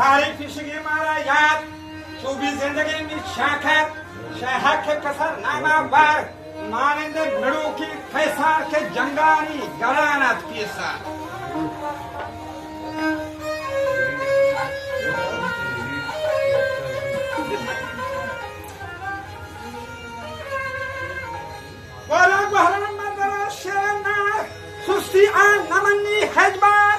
तारीख फिशगी मारा याद चौबीस जिंदगी में शाखर शहर के कसर नामा बार मानिंदे मिड़ू की फैसार के जंगानी गलानत पीसा वाला बहरन मदरा शेरना सुस्ती आन नमनी हजबार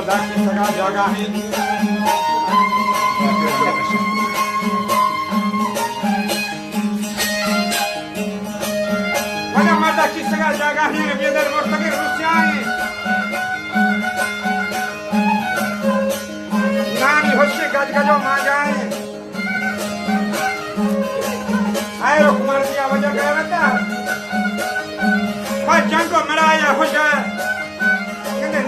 मर्दा की सगा जगह है वना मर्दा की सगा जगह है बेदर मुस्तकिल रुसियाई नानी होशी गज गजो मांगाए आए रो कुमार की आवाज गया बता जंग को मराया होशा